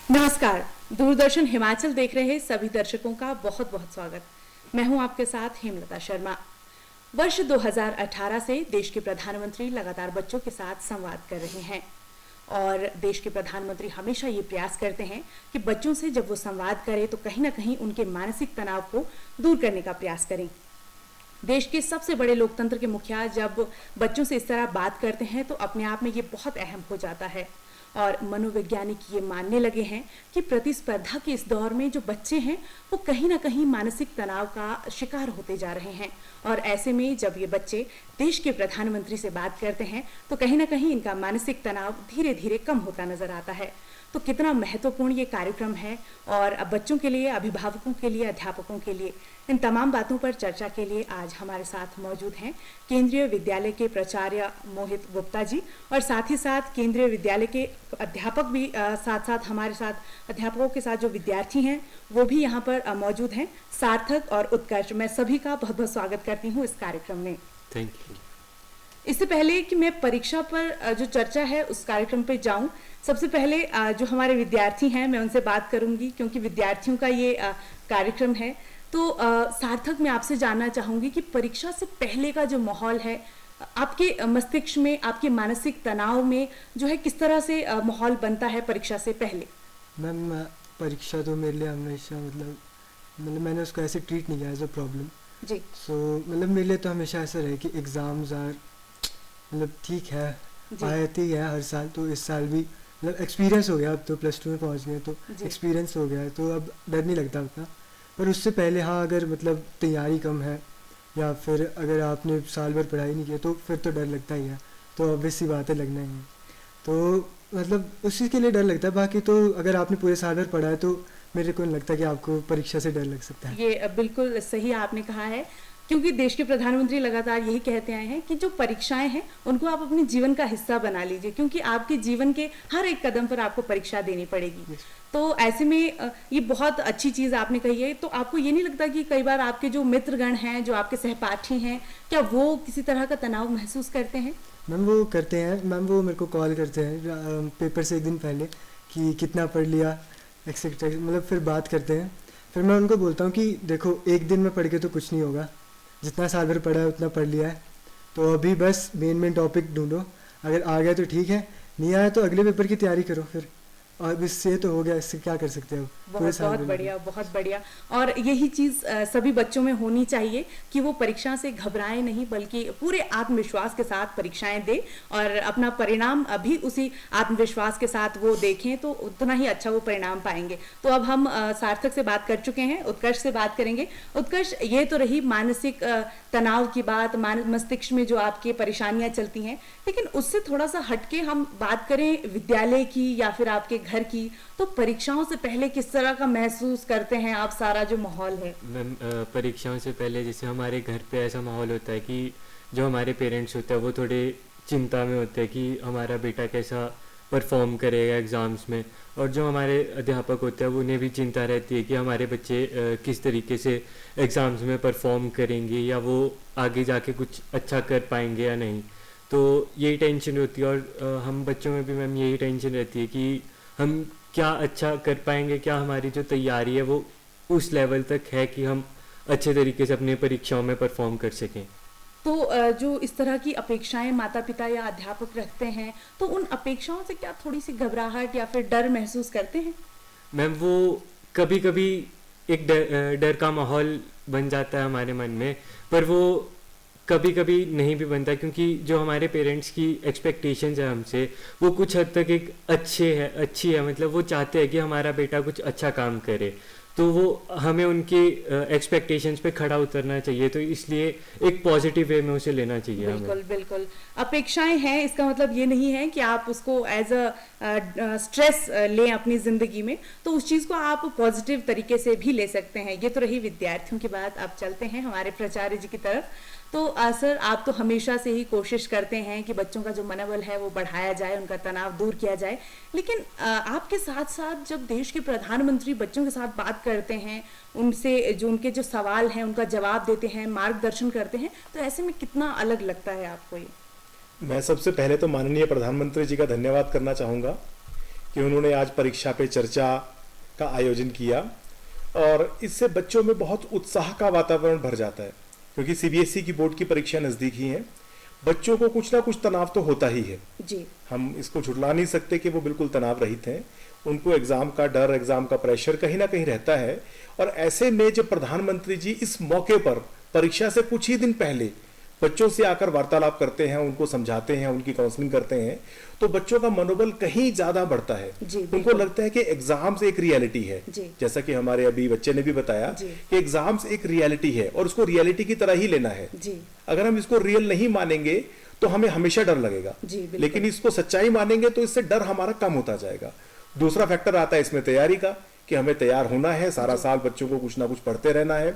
नमस्कार। दूरदर्शन हिमाचल देख रहे सभी दर्शकों का बहुत बहुत स्वागत। मैं हूं आपके साथ हेमलता शर्मा। वर्ष 2018 से देश के प्रधानमंत्री लगातार बच्चों के साथ संवाद कर रहे हैं और देश के प्रधानमंत्री हमेशा ये प्रयास करते हैं कि बच्चों से जब वो संवाद करें तो कहीं ना कहीं उनके मानसिक तनाव को दूर करने का प्रयास करें। देश के सबसे बड़े लोकतंत्र के मुखिया जब बच्चों से इस तरह बात करते हैं तो अपने आप में ये बहुत अहम हो जाता है और मनोवैज्ञानिक ये मानने लगे हैं कि प्रतिस्पर्धा के इस दौर में जो बच्चे हैं वो कहीं ना कहीं मानसिक तनाव का शिकार होते जा रहे हैं और ऐसे में जब ये बच्चे देश के प्रधानमंत्री से बात करते हैं तो कहीं ना कहीं इनका मानसिक तनाव धीरे धीरे कम होता नजर आता है। तो कितना महत्वपूर्ण ये कार्यक्रम है और बच्चों के लिए, अभिभावकों के लिए, अध्यापकों के लिए, इन तमाम बातों पर चर्चा के लिए आज हमारे साथ मौजूद हैं केंद्रीय विद्यालय के प्राचार्य मोहित गुप्ता जी और साथ ही साथ केंद्रीय विद्यालय के अध्यापक भी साथ साथ हमारे साथ अध्यापकों के साथ जो विद्यार्थी हैं वो भी यहाँ पर मौजूद हैं, सार्थक और उत्कर्ष। मैं सभी का बहुत बहुत स्वागत करती हूँ इस कार्यक्रम में। Thank you. इससे पहले कि मैं परीक्षा पर जो चर्चा है उस कार्यक्रम पे जाऊं, सबसे पहले जो हमारे विद्यार्थी हैं मैं उनसे बात करूंगी क्योंकि विद्यार्थियों का ये कार्यक्रम है। तो सार्थक, मैं आपसे जानना चाहूंगी कि परीक्षा से पहले का जो माहौल है आपके मस्तिष्क में, आपके मानसिक तनाव में जो है किस तरह से माहौल बनता है परीक्षा से पहले? मैम, परीक्षा तो मेरे लिए हमेशा मतलब मैंने उसको ऐसे ट्रीट नहीं किया एज अ प्रॉब्लम जी। सो मतलब मेरे लिए तो हमेशा ऐसा रहे कि एग्ज़ाम्स आर मतलब ठीक है, आते ही है हर साल। तो इस साल भी मतलब एक्सपीरियंस हो गया, अब तो प्लस 2 में पहुंच गए तो एक्सपीरियंस हो गया है तो अब डर नहीं लगता उतना। पर उससे पहले हाँ, अगर मतलब तैयारी कम है या फिर अगर आपने साल भर पढ़ाई नहीं की तो फिर तो डर लगता ही है। तो ऑब्वियस सी बात है, लगना ही है। तो मतलब उस चीज़ के लिए डर लगता है। बाकी तो अगर आपने पूरे साल भर पढ़ा है तो मेरे को नहीं लगता कि आपको परीक्षा से डर लग सकता है। ये बिल्कुल सही आपने कहा है क्योंकि देश के प्रधानमंत्री लगातार यही कहते आए हैं कि जो परीक्षाएं हैं उनको आप अपने जीवन का हिस्सा बना लीजिए क्योंकि आपके जीवन के हर एक कदम पर आपको परीक्षा देनी पड़ेगी। तो ऐसे में ये बहुत अच्छी चीज़ आपने कही है। तो आपको ये नहीं लगता कि कई बार आपके जो मित्रगण हैं, जो आपके सहपाठी हैं, क्या वो किसी तरह का तनाव महसूस करते हैं? मैम वो करते हैं। मैम वो मेरे को कॉल करते हैं पेपर से एक दिन पहले कि कितना पढ़ लिया एक्सेट्रा, मतलब फिर बात करते हैं। फिर मैं उनको बोलता हूँ कि देखो, एक दिन में पढ़ के तो कुछ नहीं होगा, जितना साल भर पढ़ा है उतना पढ़ लिया है। तो अभी बस मेन टॉपिक ढूंढो, अगर आ गया तो ठीक है, नहीं आया तो अगले पेपर की तैयारी करो फिर। और इससे तो हो गया, इससे क्या कर सकते हो। बहुत बढ़िया, बहुत बढ़िया। और यही चीज़ सभी बच्चों में होनी चाहिए कि वो परीक्षा से घबराएं नहीं बल्कि पूरे आत्मविश्वास के साथ परीक्षाएं दें और अपना परिणाम भी उसी आत्मविश्वास के साथ वो देखें तो उतना ही अच्छा वो परिणाम पाएंगे। तो अब हम सार्थक से बात कर चुके हैं, उत्कर्ष से बात करेंगे। उत्कर्ष, ये तो रही मानसिक तनाव की बात, मस्तिष्क में जो आपकी परेशानियां चलती हैं, लेकिन उससे थोड़ा सा हटके हम बात करें विद्यालय की या फिर आपके घर की। तो परीक्षाओं से पहले किस तरह का महसूस करते हैं आप, सारा जो माहौल है? मैम, परीक्षाओं से पहले जैसे हमारे घर पे ऐसा माहौल होता है कि जो हमारे पेरेंट्स होते हैं वो थोड़े चिंता में होते हैं कि हमारा बेटा कैसा परफॉर्म करेगा एग्ज़ाम्स में, और जो हमारे अध्यापक होते हैं उन्हें भी चिंता रहती है कि हमारे बच्चे किस तरीके से एग्ज़ाम्स में परफॉर्म करेंगे या वो आगे जाके कुछ अच्छा कर पाएंगे या नहीं। तो यही टेंशन होती है और हम बच्चों में भी मैम यही टेंशन रहती है कि हम क्या अच्छा कर पाएंगे, क्या हमारी जो तैयारी है वो उस लेवल तक है कि हम अच्छे तरीके से अपनी परीक्षाओं में परफॉर्म कर सकें। तो जो इस तरह की अपेक्षाएं माता पिता या अध्यापक रखते हैं तो उन अपेक्षाओं से क्या थोड़ी सी घबराहट या फिर डर महसूस करते हैं? मैम वो कभी कभी एक डर का माहौल बन जाता है हमारे मन में, पर वो कभी कभी नहीं भी बनता क्योंकि जो हमारे पेरेंट्स की एक्सपेक्टेशंस है हमसे वो कुछ हद तक एक अच्छी है, मतलब वो चाहते हैं कि हमारा बेटा कुछ अच्छा काम करे, तो वो हमें उनकी एक्सपेक्टेशंस पे खड़ा उतरना चाहिए। तो इसलिए एक पॉजिटिव वे में उसे लेना चाहिए। बिल्कुल बिल्कुल, अपेक्षाएं हैं, इसका मतलब ये नहीं है कि आप उसको एज अ स्ट्रेस लें अपनी ज़िंदगी में, तो उस चीज़ को आप पॉजिटिव तरीके से भी ले सकते हैं। ये तो रही विद्यार्थियों की बात। अब चलते हैं हमारे प्राचार्य जी की तरफ। तो सर, आप तो हमेशा से ही कोशिश करते हैं कि बच्चों का जो मनोबल है वो बढ़ाया जाए, उनका तनाव दूर किया जाए, लेकिन आपके साथ साथ जब देश के प्रधानमंत्री बच्चों के साथ बात करते हैं, उनसे जो उनके जो सवाल हैं उनका जवाब देते हैं, मार्गदर्शन करते हैं, तो ऐसे में कितना अलग लगता है आपको ये? मैं सबसे पहले तो माननीय प्रधानमंत्री जी का धन्यवाद करना चाहूँगा कि उन्होंने आज परीक्षा पे चर्चा का आयोजन किया और इससे बच्चों में बहुत उत्साह का वातावरण भर जाता है, क्योंकि सीबीएसई की बोर्ड की परीक्षा नज़दीक ही है। बच्चों को कुछ ना कुछ तनाव तो होता ही है जी। हम इसको झुठला नहीं सकते कि वो बिल्कुल तनाव रहित हैं। उनको एग्जाम का डर, एग्जाम का प्रेशर कहीं ना कहीं रहता है। और ऐसे में जब प्रधानमंत्री जी इस मौके पर परीक्षा से कुछ ही दिन पहले बच्चों से आकर वार्तालाप करते हैं, उनको समझाते हैं, उनकी काउंसलिंग करते हैं, तो बच्चों का मनोबल कहीं ज्यादा बढ़ता है। उनको लगता है कि एग्जाम्स एक रियलिटी है, जैसा कि हमारे अभी बच्चे ने भी बताया कि एग्जाम्स एक रियलिटी है और उसको रियलिटी की तरह ही लेना है। अगर हम इसको रियल नहीं मानेंगे तो हमें हमेशा डर लगेगा, लेकिन इसको सच्चाई मानेंगे तो इससे डर हमारा कम होता जाएगा। दूसरा फैक्टर आता है इसमें तैयारी का, कि हमें तैयार होना है, सारा साल बच्चों को कुछ ना कुछ पढ़ते रहना है।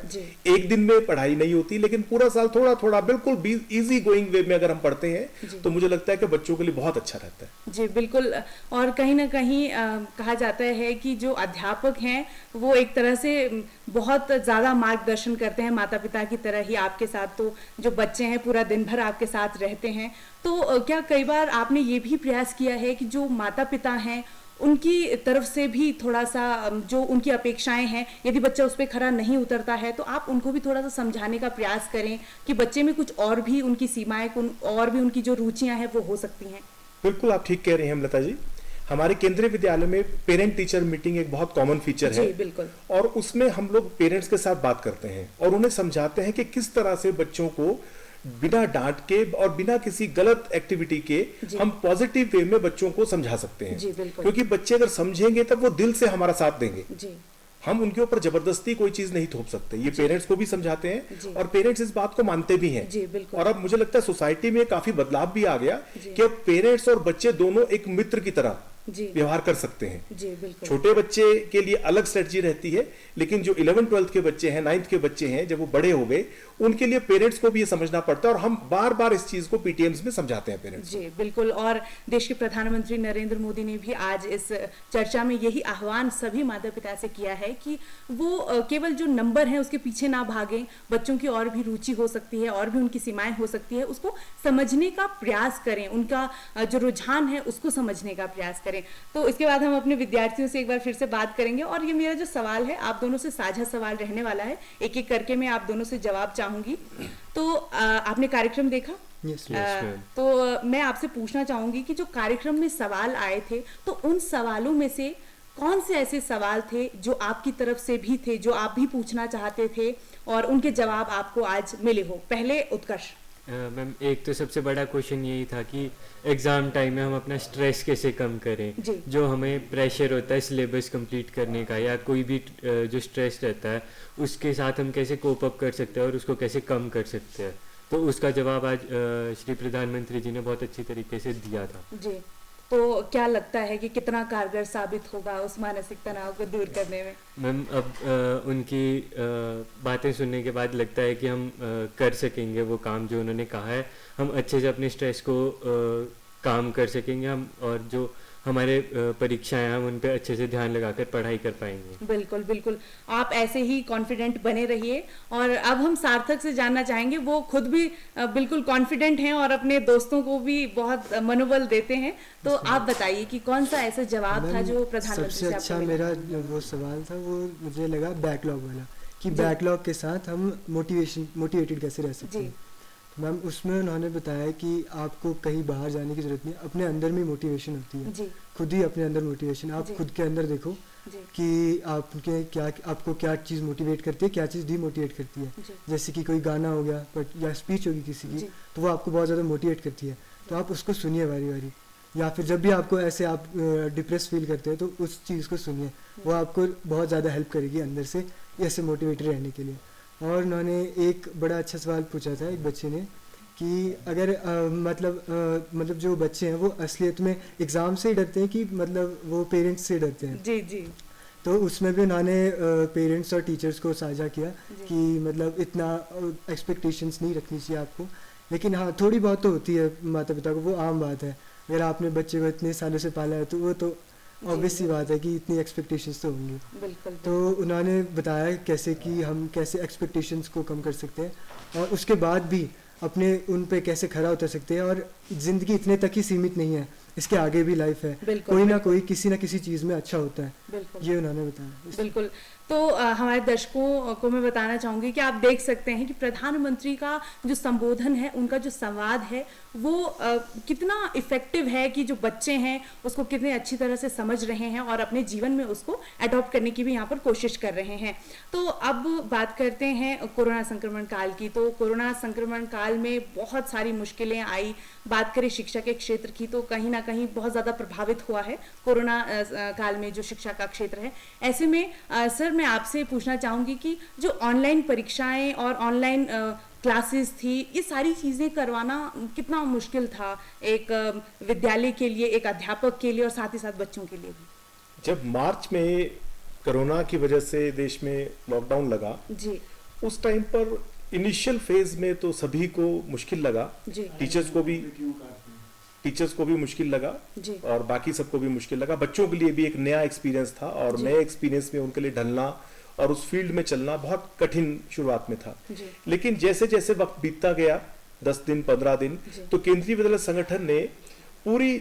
एक दिन में पढ़ाई नहीं होती, लेकिन पूरा साल थोड़ा थोड़ा बिल्कुल इजी गोइंग वे में अगर हम पढ़ते हैं तो मुझे लगता है कि बच्चों के लिए बहुत अच्छा रहता है। जी बिल्कुल। और कहीं ना कहीं कहा जाता है कि जो अध्यापक हैं वो एक तरह से बहुत ज़्यादा मार्गदर्शन करते हैं, माता पिता की तरह ही आपके साथ। तो जो बच्चे हैं पूरा दिन भर आपके साथ रहते हैं, तो क्या कई बार आपने ये भी प्रयास किया है कि जो माता पिता हैं उनकी तरफ से भी थोड़ा सा जो उनकी अपेक्षाएं हैं, यदि बच्चा उस पर खरा नहीं उतरता है तो आप उनको भी थोड़ा सा समझाने का प्रयास करें कि बच्चे में कुछ और भी उनकी सीमाएं, और भी उनकी जो रुचियां हैं वो हो सकती हैं? बिल्कुल, आप ठीक कह रही हैं लता जी। हमारे केंद्रीय विद्यालय में पेरेंट टीचर मीटिंग एक बहुत कॉमन फीचर है। बिल्कुल। और उसमें हम लोग पेरेंट्स के साथ बात करते हैं और उन्हें समझाते हैं कि किस तरह से बच्चों को बिना डांट के और बिना किसी गलत एक्टिविटी के हम पॉजिटिव वे में बच्चों को समझा सकते हैं। क्योंकि बच्चे अगर समझेंगे तब वो दिल से हमारा साथ देंगे। हम उनके ऊपर जबरदस्ती कोई चीज नहीं थोप सकते। ये पेरेंट्स को भी समझाते हैं और पेरेंट्स इस बात को मानते भी हैं। और अब मुझे लगता है सोसाइटी में काफी बदलाव भी आ गया कि अब पेरेंट्स और बच्चे दोनों एक मित्र की तरह व्यवहार कर सकते हैं। छोटे बच्चे के लिए अलग स्ट्रेटजी रहती है, लेकिन जो 11th-12th के बच्चे हैं, 9th के बच्चे हैं, जब वो बड़े हो गए उनके लिए पेरेंट्स को भी ये समझना पड़ता है और हम बार बार इस चीज को पीटीएम्स में समझाते हैं पेरेंट्स। जी बिल्कुल। और देश के प्रधानमंत्री नरेंद्र मोदी ने भी आज इस चर्चा में यही आह्वान सभी माता पिता से किया है कि वो केवल जो नंबर है उसके पीछे ना भागें, बच्चों की और भी रुचि हो सकती है, और भी उनकी सीमाएं हो सकती है, उसको समझने का प्रयास करें, उनका जो रुझान है उसको समझने का प्रयास करें। तो इसके बाद हम अपने विद्यार्थियों से एक बार फिर से बात करेंगे और ये मेरा जो सवाल है आप दोनों से साझा सवाल रहने वाला है, एक एक करके मैं आप दोनों से जवाब चाहूंगी। तो आपने कार्यक्रम देखा? Yes, तो मैं आपसे पूछना चाहूंगी कि जो कार्यक्रम में सवाल आए थे तो उन सवालों में से कौन से ऐसे सवाल थे जो आपकी तरफ से भी थे, जो आप भी पूछना चाहते थे और उनके जवाब आपको आज मिले हो? पहले उत्कर्ष। मैम, एक तो सबसे बड़ा क्वेश्चन यही था कि एग्ज़ाम टाइम में हम अपना स्ट्रेस कैसे कम करें। जो हमें प्रेशर होता है सिलेबस कंप्लीट करने का या कोई भी जो स्ट्रेस रहता है उसके साथ हम कैसे कोप अप कर सकते हैं और उसको कैसे कम कर सकते हैं, तो उसका जवाब आज श्री प्रधानमंत्री जी ने बहुत अच्छी तरीके से दिया था। जी, तो क्या लगता है कि कितना कारगर साबित होगा उस मानसिक तनाव को दूर करने में? मैम, अब उनकी बातें सुनने के बाद लगता है कि हम कर सकेंगे वो काम जो उन्होंने कहा है। हम अच्छे से अपने स्ट्रेस को काम कर सकेंगे हम, और जो हमारे परीक्षाएं हैं हम उन पे अच्छे से ध्यान लगाकर पढ़ाई कर पाएंगे। बिल्कुल बिल्कुल, आप ऐसे ही कॉन्फिडेंट बने रहिए। और अब हम सार्थक से जानना चाहेंगे, वो खुद भी बिल्कुल कॉन्फिडेंट हैं और अपने दोस्तों को भी बहुत मनोबल देते हैं। तो आप बताइए कि कौन सा ऐसा जवाब था जो प्रधानमंत्री से सबसे अच्छा मेरा वो सवाल था वो मुझे लगा बैकलॉग वाला, कि बैकलॉग के साथ हम मोटिवेटेड कैसे रह सकते हैं। मैम, उसमें उन्होंने बताया कि आपको कहीं बाहर जाने की जरूरत नहीं, अपने अंदर में मोटिवेशन होती है। खुद ही अपने अंदर मोटिवेशन, आप खुद के अंदर देखो कि आपको क्या चीज़ मोटिवेट करती है, क्या चीज़ डीमोटिवेट करती है। जैसे कि कोई गाना हो गया या स्पीच होगी किसी की, तो वो आपको बहुत ज़्यादा मोटिवेट करती है, तो आप उसको सुनिए बारी बारी। या फिर जब भी आपको ऐसे आप डिप्रेस फील करते हैं तो उस चीज़ को सुनिए, वो आपको बहुत ज़्यादा हेल्प करेगी अंदर से ऐसे मोटिवेटेड रहने के लिए। और उन्होंने एक बड़ा अच्छा सवाल पूछा था एक बच्चे ने कि अगर मतलब जो बच्चे हैं वो असलियत में एग्ज़ाम से ही डरते हैं कि मतलब वो पेरेंट्स से डरते हैं। जी जी। तो उसमें भी उन्होंने पेरेंट्स और टीचर्स को साझा किया कि मतलब इतना एक्सपेक्टेशंस नहीं रखनी चाहिए आपको, लेकिन हाँ थोड़ी बहुत तो होती है माता पिता को, वो आम बात है। अगर आपने बच्चे को इतने सालों से पाला है तो वो तो ऑब्वियस सी बात है कि इतनी एक्सपेक्टेशंस तो होंगी। बिल्कुल। तो उन्होंने बताया कैसे कि हम कैसे एक्सपेक्टेशंस को कम कर सकते हैं और उसके बाद भी अपने उन पे कैसे खरा उतर सकते हैं। और ज़िंदगी इतने तक ही सीमित नहीं है, इसके आगे भी लाइफ है, बिल्कुल, कोई ना बिल्कुल। कोई किसी ना किसी चीज़ में अच्छा होता है, बिल्कुल ये उन्होंने बताया। बिल्कुल। तो हमारे दर्शकों को मैं बताना चाहूँगी कि आप देख सकते हैं कि प्रधानमंत्री का जो संबोधन है, उनका जो संवाद है, वो कितना इफ़ेक्टिव है कि जो बच्चे हैं उसको कितने अच्छी तरह से समझ रहे हैं और अपने जीवन में उसको अडॉप्ट करने की भी यहाँ पर कोशिश कर रहे हैं। तो अब बात करते हैं कोरोना संक्रमण काल की। तो कोरोना संक्रमण काल में बहुत सारी मुश्किलें आई। बात करें शिक्षा के क्षेत्र की तो कहीं ना कहीं बहुत ज़्यादा प्रभावित हुआ है कोरोना काल में जो शिक्षा का क्षेत्र है। ऐसे में सर मैं आपसे पूछना चाहूँगी कि जो ऑनलाइन परीक्षाएं और ऑनलाइन क्लासेस थी, ये सारी चीज़ें करवाना कितना मुश्किल था एक विद्यालय के लिए, एक अध्यापक के लिए और साथ ही साथ बच्चों के लिए भी। जब मार्च में कोरोना की वजह से देश में लॉकडाउन लगा जी उस टाइम पर इनिशियल फेज में तो सभी को मुश्किल लगा, जी टीचर्स को भी मुश्किल लगा जी और बाकी सबको भी मुश्किल लगा। बच्चों के लिए भी एक नया एक्सपीरियंस था और जी। नए एक्सपीरियंस में उनके लिए ढलना और उस फील्ड में चलना बहुत कठिन शुरुआत में था। जी लेकिन जैसे जैसे वक्त बीतता गया, 10 दिन 15 दिन, जी। तो केंद्रीय विद्यालय संगठन ने पूरी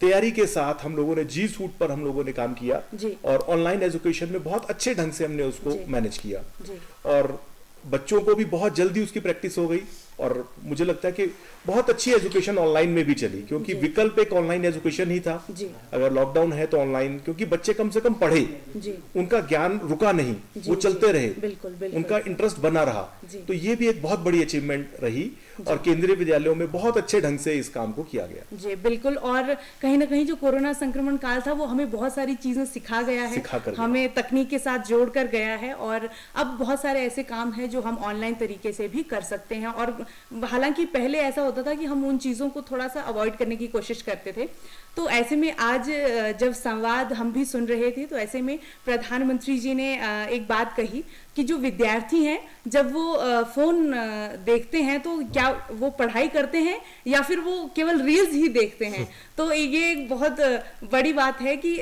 तैयारी के साथ हम लोगों ने जी सूट पर हम लोगों ने काम किया जी और ऑनलाइन एजुकेशन में बहुत अच्छे ढंग से हमने उसको जी। मैनेज किया जी और बच्चों को भी बहुत जल्दी उसकी प्रैक्टिस हो गई और मुझे लगता है कि बहुत अच्छी एजुकेशन ऑनलाइन में भी चली, क्योंकि जी। विकल्प एक ऑनलाइन एजुकेशन ही था। जी अगर लॉकडाउन है तो ऑनलाइन, क्योंकि बच्चे कम से कम पढ़े, जी उनका ज्ञान रुका नहीं, जी, वो जी। चलते रहे, बिल्कुल बिल्कुल उनका इंटरेस्ट बना रहा। जी। तो ये भी एक बहुत बड़ी अचीवमेंट रही और केंद्रीय विद्यालयों में बहुत अच्छे ढंग से इस काम को किया गया। जी बिल्कुल। और कहीं ना कहीं जो कोरोना संक्रमण काल था वो हमें बहुत सारी चीजें सिखा गया है, सिखा कर गया। हमें तकनीक के साथ जोड़ कर गया है और अब बहुत सारे ऐसे काम हैं जो हम ऑनलाइन तरीके से भी कर सकते हैं। और हालांकि पहले ऐसा होता था कि हम उन चीज़ों को थोड़ा सा अवॉइड करने की कोशिश करते थे। तो ऐसे में आज जब संवाद हम भी सुन रहे थे तो ऐसे में प्रधानमंत्री जी ने एक बात कही कि जो विद्यार्थी हैं जब वो फ़ोन देखते हैं तो क्या वो पढ़ाई करते हैं या फिर वो केवल रील्स ही देखते हैं। तो ये एक बहुत बड़ी बात है कि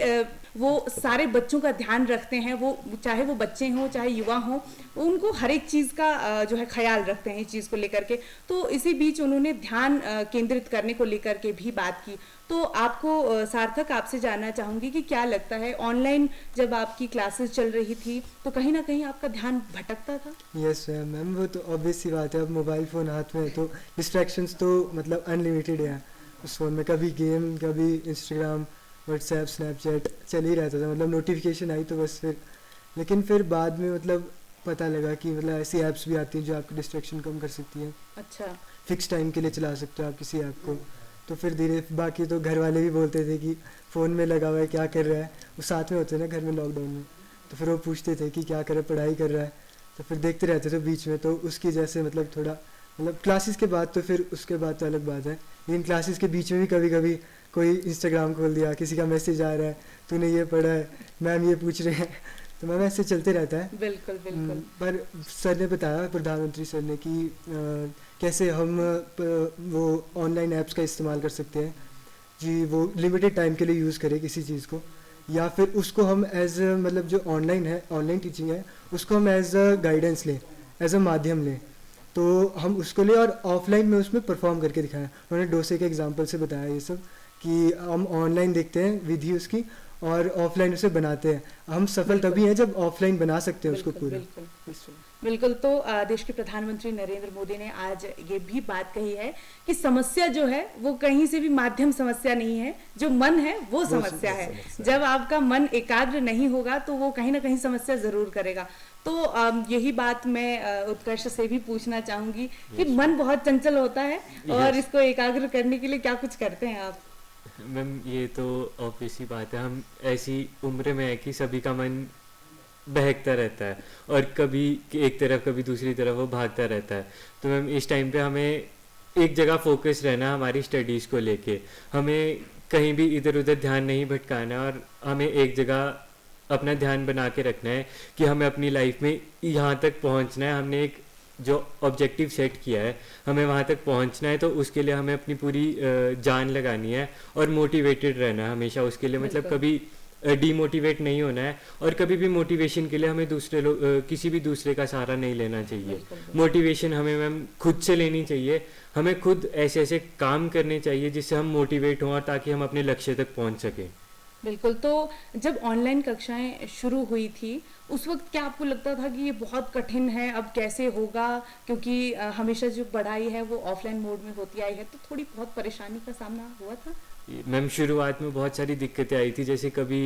वो सारे बच्चों का ध्यान रखते हैं, वो चाहे वो बच्चे हों चाहे युवा हों, उनको हर एक चीज़ का जो है ख्याल रखते हैं इस चीज़ को लेकर के। तो इसी बीच उन्होंने ध्यान केंद्रित करने को लेकर के भी बात की। तो आपको सार्थक, आपसे जानना चाहूँगी कि क्या लगता है ऑनलाइन जब आपकी क्लासेस चल रही थी तो कहीं ना कहीं आपका ध्यान भटकता था? यस मैम, वो तो ऑब्वियस सी बात है, अब मोबाइल फ़ोन हाथ में है तो डिस्ट्रैक्शंस तो मतलब अनलिमिटेड है उस फ़ोन में। कभी गेम, कभी इंस्टाग्राम, व्हाट्सएप, स्नैपचैट चल ही रहता था, मतलब नोटिफिकेशन आई तो बस फिर। लेकिन फिर बाद में मतलब पता लगा कि मतलब ऐसी ऐप्स भी आती हैं जो आपकी डिस्ट्रैक्शन कम कर सकती हैं। अच्छा फिक्स टाइम के लिए चला सकते हो आप किसी ऐप को। तो फिर धीरे, बाकी तो घर वाले भी बोलते थे कि फ़ोन में लगा हुआ है, क्या कर रहा है। वो साथ में होते ना घर में लॉकडाउन में, तो फिर वो पूछते थे कि क्या कर रहा है, पढ़ाई कर रहा है। तो फिर देखते रहते थे बीच में, तो उसकी जैसे मतलब थोड़ा मतलब क्लासेस के बाद तो फिर उसके बाद तो अलग बात है, लेकिन क्लासेस के बीच में भी कभी कभी कोई इंस्टाग्राम खोल दिया, किसी का मैसेज आ रहा है, तूने ये पढ़ा है, मैम ये पूछ रहे हैं, तो मैम ऐसे चलते रहता है। बिल्कुल बिल्कुल। पर सर ने बताया, प्रधानमंत्री सर ने, कि कैसे हम वो ऑनलाइन ऐप्स का इस्तेमाल कर सकते हैं जी, वो लिमिटेड टाइम के लिए यूज़ करें किसी चीज़ को, या फिर उसको हम एज मतलब जो ऑनलाइन है, ऑनलाइन टीचिंग है, उसको हम एज अ गाइडेंस लें, एज अ माध्यम लें। तो हम उसको लें और ऑफलाइन में उसमें परफॉर्म करके दिखाएं। उन्होंने डोसे के एग्जांपल से बताया ये सब कि हम ऑनलाइन देखते हैं विधि उसकी और ऑफलाइन उसे बनाते हैं। हम सफल तभी हैं जब ऑफलाइन बना सकते हैं उसको बिल्कुल पूरा। बिल्कुल बिल्कुल। तो देश के प्रधानमंत्री नरेंद्र मोदी ने आज ये भी बात कही है कि समस्या जो है वो कहीं से भी माध्यम समस्या नहीं है, जो मन है वो समस्या है। जब आपका मन एकाग्र नहीं होगा तो वो कहीं ना कहीं समस्या जरूर करेगा। तो यही बात मैं उत्कर्ष से भी पूछना चाहूंगी कि मन बहुत चंचल होता है और इसको एकाग्र करने के लिए क्या कुछ करते हैं आप? मैम ये तो ऑब्वियस ही बात है, हम ऐसी उम्र में है कि सभी का मन बहकता रहता है और कभी एक तरफ कभी दूसरी तरफ वो भागता रहता है। तो मैम इस टाइम पे हमें एक जगह फोकस रहना, हमारी स्टडीज़ को लेके हमें कहीं भी इधर उधर ध्यान नहीं भटकाना और हमें एक जगह अपना ध्यान बना के रखना है कि हमें अपनी लाइफ में यहाँ तक पहुँचना है। हमने एक जो ऑब्जेक्टिव सेट किया है हमें वहाँ तक पहुँचना है, तो उसके लिए हमें अपनी पूरी जान लगानी है और मोटिवेटेड रहना है हमेशा उसके लिए। मतलब कभी डीमोटिवेट नहीं होना है, और कभी भी मोटिवेशन के लिए हमें दूसरे लोग किसी भी दूसरे का सहारा नहीं लेना चाहिए। मोटिवेशन हमें मैम खुद से लेनी चाहिए, हमें खुद ऐसे ऐसे काम करने चाहिए जिससे हम मोटिवेट हों और ताकि हम अपने लक्ष्य तक पहुंच सकें। बिल्कुल। तो जब ऑनलाइन कक्षाएं शुरू हुई थी उस वक्त क्या आपको लगता था कि ये बहुत कठिन है, अब कैसे होगा, क्योंकि हमेशा जो पढ़ाई है वो ऑफलाइन मोड में होती आई है, तो थोड़ी बहुत परेशानी का सामना हुआ था? मैम शुरुआत में बहुत सारी दिक्कतें आई थी, जैसे कभी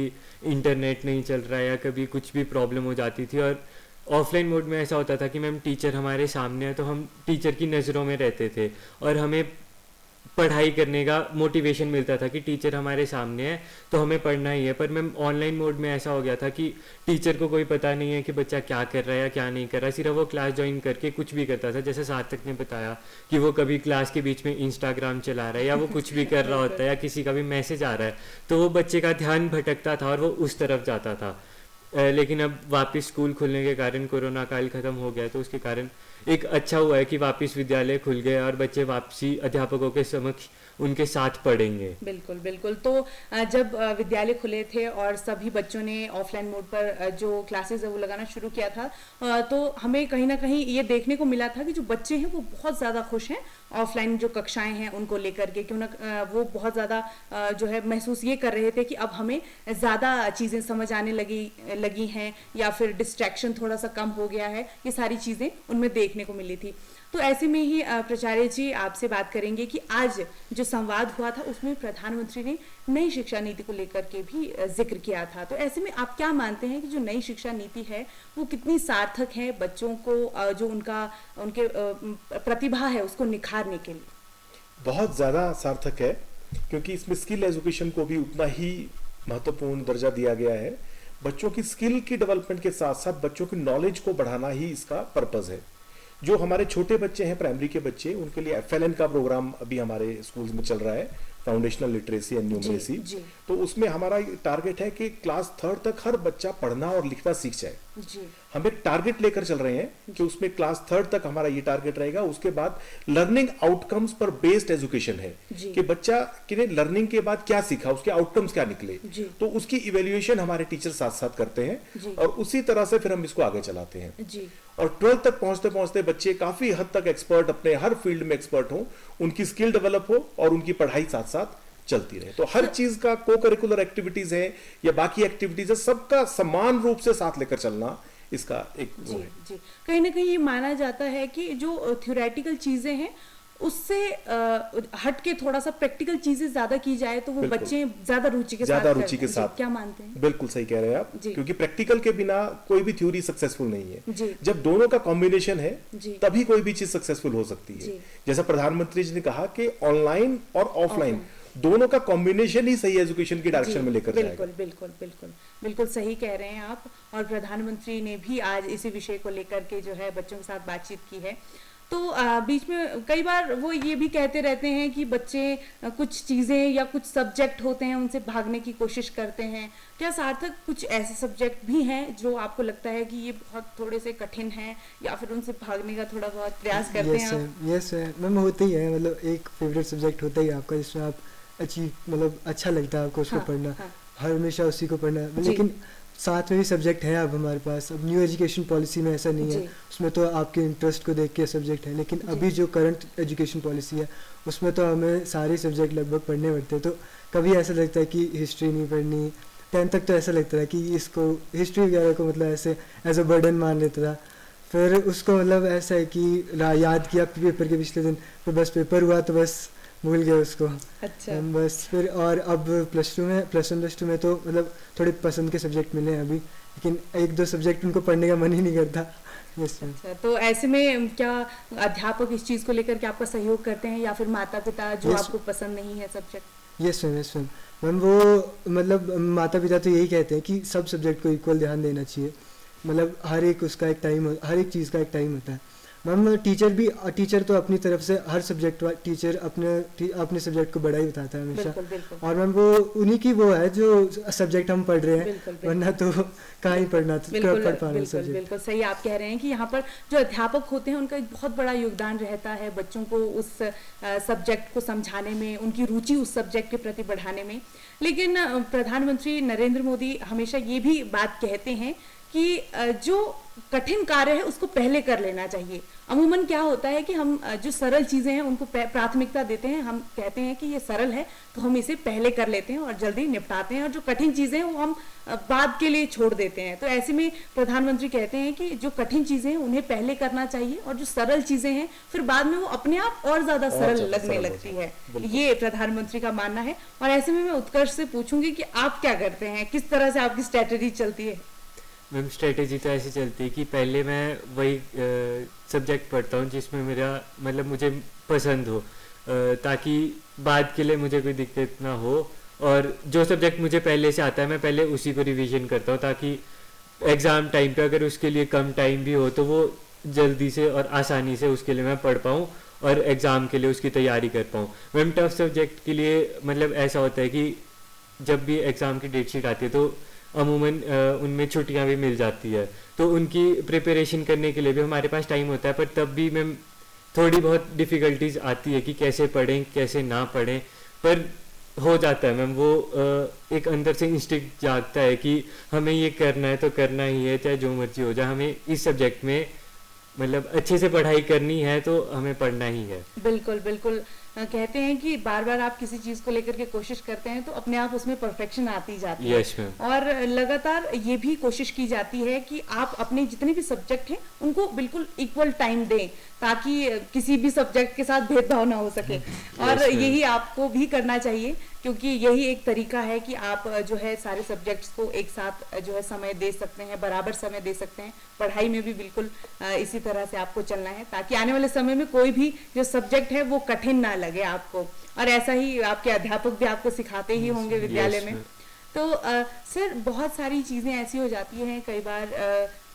इंटरनेट नहीं चल रहा या कभी कुछ भी प्रॉब्लम हो जाती थी। और ऑफलाइन मोड में ऐसा होता था कि मैम टीचर हमारे सामने है तो हम टीचर की नज़रों में रहते थे और हमें पढ़ाई करने का मोटिवेशन मिलता था कि टीचर हमारे सामने है तो हमें पढ़ना ही है। पर मैम ऑनलाइन मोड में ऐसा हो गया था कि टीचर को कोई पता नहीं है कि बच्चा क्या कर रहा है या क्या नहीं कर रहा है, सिर्फ वो क्लास ज्वाइन करके कुछ भी करता था। जैसे सार्थक ने बताया कि वो कभी क्लास के बीच में इंस्टाग्राम चला रहा है या वो कुछ भी कर रहा होता है या किसी का भी मैसेज आ रहा है तो वो बच्चे का ध्यान भटकता था और वो उस तरफ जाता था। लेकिन अब वापस स्कूल खुलने के कारण, कोरोना काल खत्म हो गया तो उसके कारण एक अच्छा हुआ है कि वापस विद्यालय खुल गए और बच्चे वापसी अध्यापकों के समक्ष उनके साथ पढ़ेंगे। बिल्कुल बिल्कुल। तो जब विद्यालय खुले थे और सभी बच्चों ने ऑफलाइन मोड पर जो क्लासेस है वो लगाना शुरू किया था, तो हमें कहीं ना कहीं ये देखने को मिला था कि जो बच्चे हैं वो बहुत ज़्यादा खुश हैं ऑफलाइन जो कक्षाएं हैं उनको लेकर के, क्यों ना वो बहुत ज़्यादा जो है महसूस ये कर रहे थे कि अब हमें ज़्यादा चीज़ें समझ आने लगी हैं या फिर डिस्ट्रैक्शन थोड़ा सा कम हो गया है, ये सारी चीज़ें उनमें देखने को मिली थी। तो ऐसे में ही प्राचार्य जी आपसे बात करेंगे कि आज जो संवाद हुआ था उसमें प्रधानमंत्री ने नई शिक्षा नीति को लेकर के भी जिक्र किया था। तो ऐसे में आप क्या मानते हैं कि जो नई शिक्षा नीति है वो कितनी सार्थक है बच्चों को जो उनके प्रतिभा है उसको निखारने के लिए? बहुत ज़्यादा सार्थक है, क्योंकि इसमें स्किल एजुकेशन को भी उतना ही महत्वपूर्ण दर्जा दिया गया है। बच्चों की स्किल की डेवलपमेंट के साथ साथ बच्चों की नॉलेज को बढ़ाना ही इसका पर्पज़ है। जो हमारे छोटे बच्चे हैं, प्राइमरी के बच्चे, उनके लिए FLN का प्रोग्राम अभी हमारे स्कूल्स में चल रहा है, फाउंडेशनल लिटरेसी एंड न्यूमरेसी। तो उसमें हमारा टारगेट है कि क्लास 3rd तक हर बच्चा पढ़ना और लिखना सीख जाए। हम एक टारगेट लेकर चल रहे हैं कि उसमें क्लास 3rd तक हमारा ये टारगेट रहेगा। उसके बाद लर्निंग आउटकम्स पर बेस्ड एजुकेशन है कि बच्चा कि लर्निंग के बाद क्या सीखा, उसके आउटकम्स क्या निकले, तो उसकी इवेल्युएशन हमारे टीचर साथ साथ करते हैं और उसी तरह से फिर हम इसको आगे चलाते हैं। और 12th तक पहुंचते पहुंचते बच्चे काफी हद तक एक्सपर्ट, अपने हर फील्ड में एक्सपर्ट हो, उनकी स्किल डेवलप हो और उनकी पढ़ाई साथ साथ चलती रहे। तो हर चीज का को करिकुलर एक्टिविटीज है या बाकी एक्टिविटीज है, सबका समान रूप से साथ लेकर चलना इसका एक वो है। जी। कहीं ना कहीं ये माना जाता है कि जो थ्योरेटिकल चीजें हैं उससे हट के थोड़ा सा प्रैक्टिकल चीजें ज्यादा की जाए तो वो बच्चे ज्यादा रुचि के साथ क्या मानते हैं? बिल्कुल सही कह रहे हैं आप, क्योंकि प्रैक्टिकल के बिना कोई भी थ्योरी सक्सेसफुल नहीं है। जब दोनों का कॉम्बिनेशन है तभी कोई भी चीज सक्सेसफुल हो सकती है। जैसा प्रधानमंत्री जी ने कहा कि ऑनलाइन और ऑफलाइन दोनों का कॉम्बिनेशन ही सही एजुकेशन की डायरेक्शन में लेकर जाएगा। बिल्कुल सही कह रहे हैं आप। और प्रधानमंत्री ने भी आज इसी विषय को लेकर के जो है बच्चों के साथ बातचीत की है। तो बीच में कई बार वो ये भी कहते रहते हैं कि बच्चे कुछ चीज़ें या कुछ सब्जेक्ट होते हैं उनसे भागने की कोशिश करते हैं। क्या सार्थक कुछ ऐसे सब्जेक्ट भी हैं जो आपको लगता है कि ये बहुत थोड़े से कठिन हैं या फिर उनसे भागने का थोड़ा बहुत प्रयास करते हैं आप? यस मैम, होता ही है। मतलब एक फेवरेट सब्जेक्ट होता ही आपका जिसमें आप अच्छा लगता है आपको उसको पढ़ना, हमेशा उसी को पढ़ना। लेकिन साथ में भी सब्जेक्ट है अब हमारे पास। अब न्यू एजुकेशन पॉलिसी में ऐसा नहीं है, उसमें तो आपके इंटरेस्ट को देख के सब्जेक्ट है। लेकिन अभी जो करंट एजुकेशन पॉलिसी है उसमें तो हमें सारे सब्जेक्ट लगभग पढ़ने पड़ते हैं। तो कभी ऐसा लगता है कि हिस्ट्री नहीं पढ़नी, 10th तक तो ऐसा लगता था कि इसको हिस्ट्री वगैरह को मतलब ऐसे एज अ बर्डन मान लेता था। फिर उसको मतलब ऐसा है कि याद किया पेपर के पिछले दिन, फिर बस पेपर हुआ तो बस भूल गए उसको। अच्छा। बस फिर और अब प्लस 1 में तो मतलब थोड़े पसंद के सब्जेक्ट मिले हैं अभी, लेकिन 1-2 सब्जेक्ट उनको पढ़ने का मन ही नहीं करता। अच्छा, तो ऐसे में क्या अध्यापक इस चीज़ को लेकर के आपका सहयोग करते हैं या फिर माता पिता जो आपको पसंद नहीं है सब्जेक्ट? यस मैम, वो मतलब माता पिता तो यही कहते हैं कि सब सब्जेक्ट को इक्वल ध्यान देना चाहिए। मतलब हर एक चीज़ का एक टाइम होता है। मैम टीचर तो अपनी तरफ से हर सब्जेक्ट टीचर अपने सब्जेक्ट को बड़ा ही बताता है हमेशा। बिल्कुल, बिल्कुल। और मैम वो उन्हीं की वो है जो सब्जेक्ट हम पढ़ रहे हैं, बिल्कुल, बिल्कुल। वरना तो कहाँ ही पढ़ना बिल्कुल पढ़ पाना बिल्कुल सब्जेक्ट। बिल्कुल सही आप कह रहे हैं कि यहाँ पर जो अध्यापक होते हैं उनका एक बहुत बड़ा योगदान रहता है बच्चों को उस सब्जेक्ट को समझाने में, उनकी रुचि उस सब्जेक्ट के प्रति बढ़ाने में। लेकिन प्रधानमंत्री नरेंद्र मोदी हमेशा ये भी बात कहते हैं कि जो कठिन कार्य है उसको पहले कर लेना चाहिए। अमूमन क्या होता है कि हम जो सरल चीजें हैं उनको प्राथमिकता देते हैं, हम कहते हैं कि ये सरल है तो हम इसे पहले कर लेते हैं और जल्दी निपटाते हैं, और जो कठिन चीजें हैं वो हम बाद के लिए छोड़ देते हैं। तो ऐसे में प्रधानमंत्री कहते हैं कि जो कठिन चीजें हैं उन्हें पहले करना चाहिए और जो सरल चीजें हैं फिर बाद में वो अपने आप और ज्यादा सरल लगने लगती है। ये प्रधानमंत्री का मानना है। और ऐसे में मैं उत्कर्ष से पूछूंगी कि आप क्या करते हैं, किस तरह से आपकी स्ट्रेटेजी चलती है? मैम स्ट्रेटेजी तो ऐसी चलती है कि पहले मैं वही सब्जेक्ट पढ़ता हूँ जिसमें मेरा मतलब मुझे पसंद हो, ताकि बाद के लिए मुझे कोई दिक्कत ना हो। और जो सब्जेक्ट मुझे पहले से आता है मैं पहले उसी को रिवीजन करता हूँ, ताकि एग्ज़ाम टाइम पे अगर उसके लिए कम टाइम भी हो तो वो जल्दी से और आसानी से उसके लिए मैं पढ़ पाऊँ और एग्ज़ाम के लिए उसकी तैयारी कर पाऊँ। मैम टफ सब्जेक्ट के लिए मतलब ऐसा होता है कि जब भी एग्ज़ाम की डेट शीट आती है तो अमूमन उनमें छुट्टियां भी मिल जाती है, तो उनकी प्रिपरेशन करने के लिए भी हमारे पास टाइम होता है, पर तब भी मैम थोड़ी बहुत डिफ़िकल्टीज आती है कि कैसे पढ़ें कैसे ना पढ़ें, पर हो जाता है मैम। वो एक अंदर से इंस्टिंक्ट जागता है कि हमें ये करना है तो करना ही है, चाहे जो मर्जी हो जाए, हमें इस सब्जेक्ट में मतलब अच्छे से पढ़ाई करनी है तो हमें पढ़ना ही है। बिल्कुल बिल्कुल। कहते हैं कि बार बार आप किसी चीज को लेकर के कोशिश करते हैं तो अपने आप उसमें परफेक्शन आती जाती है। Yes ma'am. और लगातार ये भी कोशिश की जाती है कि आप अपने जितने भी सब्जेक्ट हैं उनको बिल्कुल इक्वल टाइम दें, ताकि किसी भी सब्जेक्ट के साथ भेदभाव ना हो सके। और यही आपको भी करना चाहिए, क्योंकि यही एक तरीका है कि आप जो है सारे सब्जेक्ट्स को एक साथ जो है समय दे सकते हैं, बराबर समय दे सकते हैं। पढ़ाई में भी बिल्कुल इसी तरह से आपको चलना है, ताकि आने वाले समय में कोई भी जो सब्जेक्ट है वो कठिन ना लगे आपको। और ऐसा ही आपके अध्यापक भी आपको सिखाते ही होंगे विद्यालय में। तो सर बहुत सारी चीज़ें ऐसी हो जाती हैं कई बार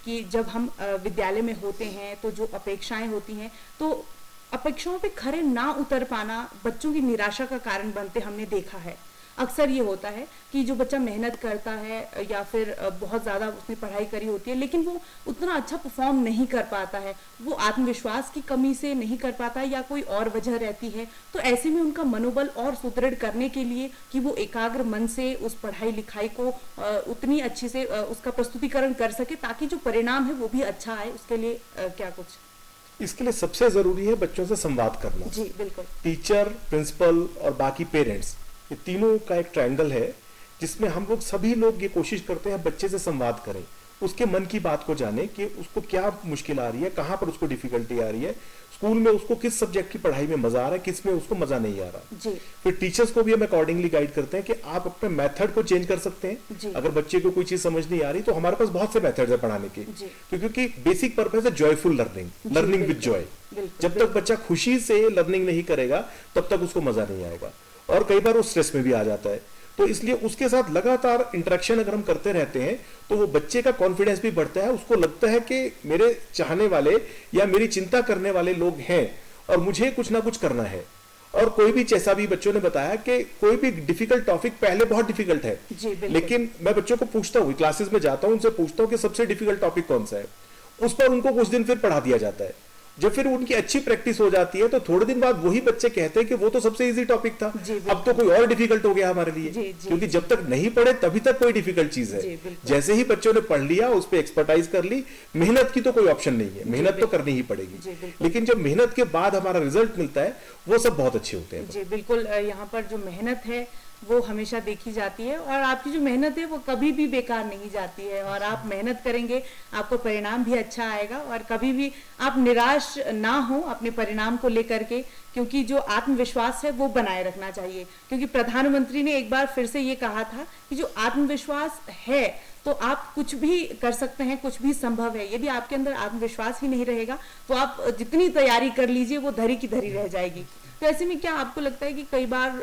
कि जब हम विद्यालय में होते हैं तो जो अपेक्षाएं होती हैं, तो अपेक्षाओं पे खरे ना उतर पाना बच्चों की निराशा का कारण बनते हमने देखा है। अक्सर ये होता है कि जो बच्चा मेहनत करता है या फिर बहुत ज़्यादा उसने पढ़ाई करी होती है लेकिन वो उतना अच्छा परफॉर्म नहीं कर पाता है, वो आत्मविश्वास की कमी से नहीं कर पाता है या कोई और वजह रहती है। तो ऐसे में उनका मनोबल और सुदृढ़ करने के लिए कि वो एकाग्र मन से उस पढ़ाई लिखाई को उतनी अच्छी से उसका प्रस्तुतिकरण कर सके ताकि जो परिणाम है वो भी अच्छा आए, उसके लिए क्या कुछ? इसके लिए सबसे जरूरी है बच्चों से संवाद करना। जी बिल्कुल। टीचर, प्रिंसिपल और बाकी पेरेंट्स, ये तीनों का एक ट्रायंगल है जिसमें हम लोग सभी लोग ये कोशिश करते हैं बच्चे से संवाद करें, उसके मन की बात को जाने कि उसको क्या मुश्किल आ रही है, कहाँ पर उसको डिफिकल्टी आ रही है, स्कूल में उसको किस सब्जेक्ट की पढ़ाई में मजा आ रहा है, किस में उसको मजा नहीं आ रहा। जी। फिर टीचर्स को भी हम अकॉर्डिंगली गाइड करते हैं कि आप अपने मेथड को चेंज कर सकते हैं। अगर बच्चे को कोई चीज समझ नहीं आ रही तो हमारे पास बहुत से मेथड्स है पढ़ाने के, क्योंकि बेसिक पर्पस है joyful learning, learning with Joy. जब तक बच्चा खुशी से लर्निंग नहीं करेगा तब तक उसको मजा नहीं आएगा, और कई बार वो स्ट्रेस में भी आ जाता है। तो इसलिए उसके साथ लगातार इंटरेक्शन अगर हम करते रहते हैं तो वो बच्चे का कॉन्फिडेंस भी बढ़ता है, उसको लगता है कि मेरे चाहने वाले या मेरी चिंता करने वाले लोग हैं और मुझे कुछ ना कुछ करना है। और कोई भी, जैसा भी बच्चों ने बताया कि कोई भी डिफिकल्ट टॉपिक पहले बहुत डिफिकल्ट है, लेकिन मैं बच्चों को पूछता हूँ, क्लासेस में जाता हूँ, उनसे पूछता हूँ कि सबसे डिफिकल्ट टॉपिक कौन सा है, उस पर उनको कुछ दिन फिर पढ़ा दिया जाता है। जब फिर उनकी अच्छी प्रैक्टिस हो जाती है तो थोड़े दिन बाद वही बच्चे कहते हैं कि वो तो सबसे इजी टॉपिक था, अब तो कोई और डिफिकल्ट हो गया हमारे लिए। क्योंकि जब तक नहीं पढ़े तभी तक कोई डिफिकल्ट चीज है। जैसे ही बच्चों ने पढ़ लिया, उस पर एक्सपर्टाइज कर ली, मेहनत की तो कोई ऑप्शन नहीं है, मेहनत तो करनी ही पड़ेगी। लेकिन जब मेहनत के बाद हमारा रिजल्ट मिलता है वो सब बहुत अच्छे होते हैं। जी बिल्कुल। यहाँ पर जो मेहनत है वो हमेशा देखी जाती है और आपकी जो मेहनत है वो कभी भी बेकार नहीं जाती है, और आप मेहनत करेंगे आपको परिणाम भी अच्छा आएगा, और कभी भी आप निराश ना हो अपने परिणाम को लेकर के, क्योंकि जो आत्मविश्वास है वो बनाए रखना चाहिए। क्योंकि प्रधानमंत्री ने एक बार फिर से ये कहा था कि जो आत्मविश्वास है तो आप कुछ भी कर सकते हैं, कुछ भी संभव है। यदि आपके अंदर आत्मविश्वास ही नहीं रहेगा तो आप जितनी तैयारी कर लीजिए वो धरी की धरी रह जाएगी। तो ऐसे में क्या आपको लगता है कि कई बार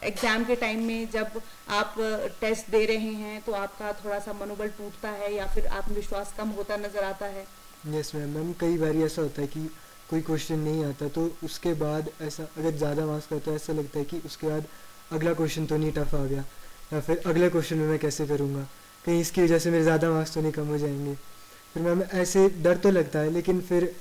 एग्जाम के टाइम में जब आप टेस्ट दे रहे हैं तो आपका थोड़ा सा मनोबल टूटता है या फिर आत्मविश्वास कम होता नजर आता है? Yes ma'am. मैम कई बार ऐसा होता है कि कोई क्वेश्चन नहीं आता तो उसके बाद ऐसा अगर ज़्यादा मार्क्स का तो ऐसा लगता है कि उसके बाद अगला क्वेश्चन तो नहीं टफ आ गया, या फिर अगले क्वेश्चन में मैं कैसे करूँगा, कहीं इसकी वजह से मेरे ज़्यादा मार्क्स तो नहीं कम हो जाएंगे। फिर मैम ऐसे डर तो लगता है, लेकिन फिर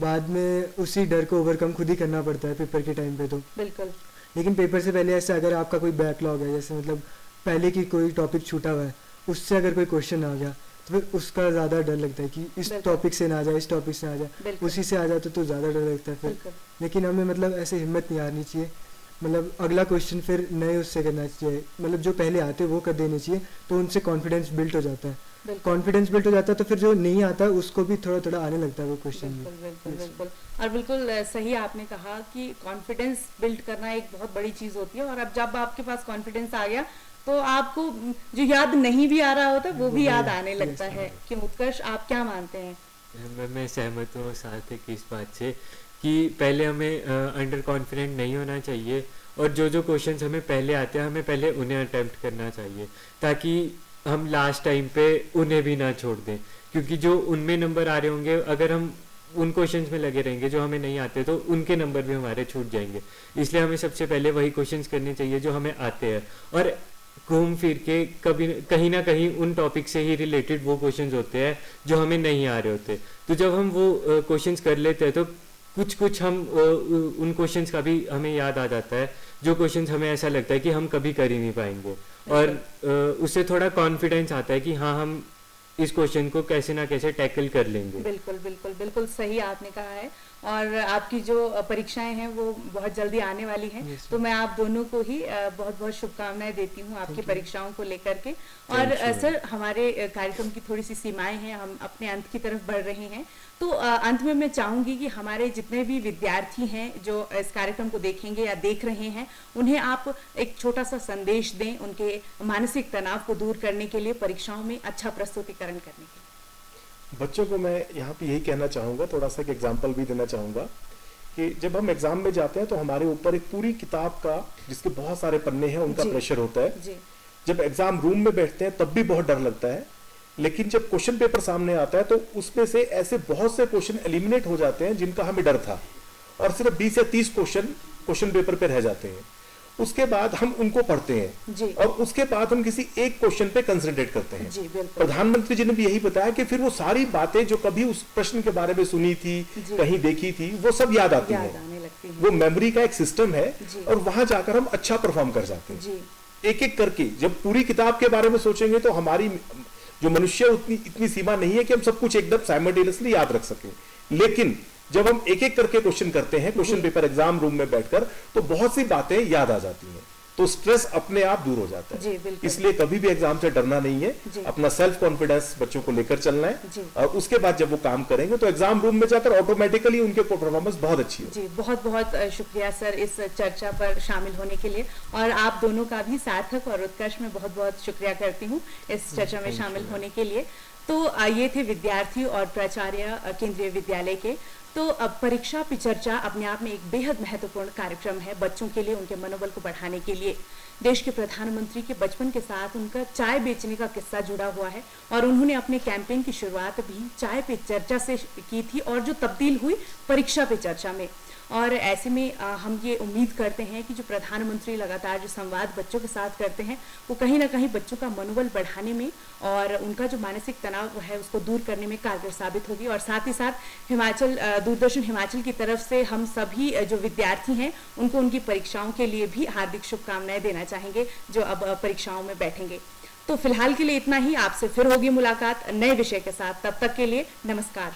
बाद में उसी डर को ओवरकम खुद ही करना पड़ता है पेपर के टाइम पे तो। बिल्कुल। लेकिन पेपर से पहले ऐसे अगर आपका कोई बैकलॉग है, जैसे मतलब पहले की कोई टॉपिक छूटा हुआ है, उससे अगर कोई क्वेश्चन आ गया तो फिर उसका ज़्यादा डर लगता है कि इस टॉपिक से ना आ जाए, इस टॉपिक से आ जाए, उसी से आ जाए तो ज़्यादा डर लगता है फिर। लेकिन हमें मतलब ऐसे हिम्मत नहीं हारनी चाहिए, मतलब अगला क्वेश्चन फिर नए उससे करना चाहिए, मतलब जो पहले आते वो कर देने चाहिए, तो उनसे कॉन्फिडेंस बिल्ड हो जाता है। कॉन्फिडेंस बिल्ड हो जाता है तो फिर जो नहीं आता उसको भी थोड़ा थोड़ा आने लगता है वो क्वेश्चन में। बिल्कुल। और बिल्कुल सही आपने कहा कि कॉन्फिडेंस बिल्ड करना एक बहुत बड़ी चीज़ होती है, और अब जब आपके पास कॉन्फिडेंस आ गया तो आपको जो याद नहीं भी आ रहा होता वो भी याद आने लगता है। कि उत्कर्ष, आप क्या मानते हैं? मैं सहमत हूँ सार्थक इस बात से कि पहले हमें अंडर कॉन्फिडेंट नहीं होना चाहिए, और जो क्वेश्चंस हमें पहले आते हैं हमें पहले उन्हें अटेम्प्ट करना चाहिए, ताकि हम लास्ट टाइम पे उन्हें भी ना छोड़ दें, क्योंकि जो उनमें नंबर आ रहे होंगे अगर हम उन क्वेश्चंस में लगे रहेंगे जो हमें नहीं आते तो उनके नंबर भी हमारे छूट जाएंगे। इसलिए हमें सबसे पहले वही क्वेश्चंस करने चाहिए जो हमें आते हैं, और घूम फिर के कभी कहीं ना कहीं उन टॉपिक से ही रिलेटेड वो क्वेश्चंस होते हैं जो हमें नहीं आ रहे होते। तो जब हम वो क्वेश्चंस कर लेते हैं तो कुछ हम उन क्वेश्चंस का भी हमें याद आ जाता है, जो क्वेश्चंस हमें ऐसा लगता है कि हम कभी कर ही नहीं पाएंगे, और उससे थोड़ा कॉन्फिडेंस आता है कि हाँ हम इस क्वेश्चन को कैसे ना कैसे टैकल कर लेंगे। बिल्कुल बिल्कुल बिल्कुल सही आपने कहा है। और आपकी जो परीक्षाएं हैं वो बहुत जल्दी आने वाली हैं, तो मैं आप दोनों को ही बहुत बहुत शुभकामनाएं देती हूँ आपकी परीक्षाओं को लेकर के। और सर, हमारे कार्यक्रम की थोड़ी सी सीमाएं हैं, हम अपने अंत की तरफ बढ़ रहे हैं, तो अंत में मैं चाहूंगी कि हमारे जितने भी विद्यार्थी हैं जो इस कार्यक्रम को देखेंगे या देख रहे हैं, उन्हें आप एक छोटा सा संदेश दें उनके मानसिक तनाव को दूर करने के लिए, परीक्षाओं में अच्छा प्रस्तुतिकरण करने के लिए। बच्चों को मैं यहाँ पे यही कहना चाहूँगा, थोड़ा सा एक एग्जाम्पल भी देना चाहूँगा कि जब हम एग्जाम में जाते हैं तो हमारे ऊपर एक पूरी किताब का, जिसके बहुत सारे पन्ने हैं, उनका प्रेशर होता है। जब एग्जाम रूम में बैठते हैं तब भी बहुत डर लगता है, लेकिन जब क्वेश्चन पेपर सामने आता है तो उसमें से ऐसे बहुत से क्वेश्चन एलिमिनेट हो जाते हैं जिनका हमें डर था, और सिर्फ 20 या 30 क्वेश्चन पेपर पे रह जाते हैं। उसके बाद हम उनको पढ़ते हैं और उसके बाद हम किसी एक क्वेश्चन पे कंसंट्रेट करते हैं। प्रधानमंत्री जी ने भी यही बताया कि फिर वो सारी बातें जो कभी उस प्रश्न के बारे में सुनी थी, कहीं देखी थी, वो सब याद आती हैं। वो मेमोरी का एक सिस्टम है, और वहां जाकर हम अच्छा परफॉर्म कर जाते हैं। एक एक करके जब पूरी किताब के बारे में सोचेंगे तो हमारी जो मनुष्य इतनी सीमा नहीं है कि हम सब कुछ एकदम साइमल्टेनियसली याद रख सकें, लेकिन जब हम एक एक करके क्वेश्चन करते हैं क्वेश्चन पेपर एग्जाम रूम में बैठकर, तो बहुत सी बातें याद आ जाती हैं, तो स्ट्रेस अपने आप दूर हो जाता है। इसलिए कभी भी एग्जाम से डरना नहीं है, अपना सेल्फ कॉन्फिडेंस बच्चों को लेकर चलना है, और उसके बाद जब वो काम करेंगे तो एग्जाम रूम में जाकर ऑटोमेटिकली उनके परफॉर्मेंस बहुत अच्छी हो। जी, बहुत बहुत शुक्रिया सर इस चर्चा पर शामिल होने के लिए, और आप दोनों का भी, सार्थक और उत्कर्ष, में बहुत बहुत शुक्रिया करती हूँ इस चर्चा में शामिल होने के लिए। तो ये थे विद्यार्थी और प्राचार्य केंद्रीय विद्यालय के। तो अब परीक्षा पे चर्चा अपने आप में एक बेहद महत्वपूर्ण कार्यक्रम है बच्चों के लिए, उनके मनोबल को बढ़ाने के लिए। देश के प्रधानमंत्री के बचपन के साथ उनका चाय बेचने का किस्सा जुड़ा हुआ है, और उन्होंने अपने कैंपेन की शुरुआत भी चाय पे चर्चा से की थी, और जो तब्दील हुई परीक्षा पे चर्चा में। और ऐसे में हम ये उम्मीद करते हैं कि जो प्रधानमंत्री लगातार जो संवाद बच्चों के साथ करते हैं, वो कहीं ना कहीं बच्चों का मनोबल बढ़ाने में और उनका जो मानसिक तनाव है उसको दूर करने में कारगर साबित होगी। और साथ ही साथ दूरदर्शन हिमाचल की तरफ से हम सभी जो विद्यार्थी हैं उनको उनकी परीक्षाओं के लिए भी हार्दिक शुभकामनाएं देना चाहेंगे जो अब परीक्षाओं में बैठेंगे। तो फिलहाल के लिए इतना ही, आपसे फिर होगी मुलाकात नए विषय के साथ, तब तक के लिए नमस्कार।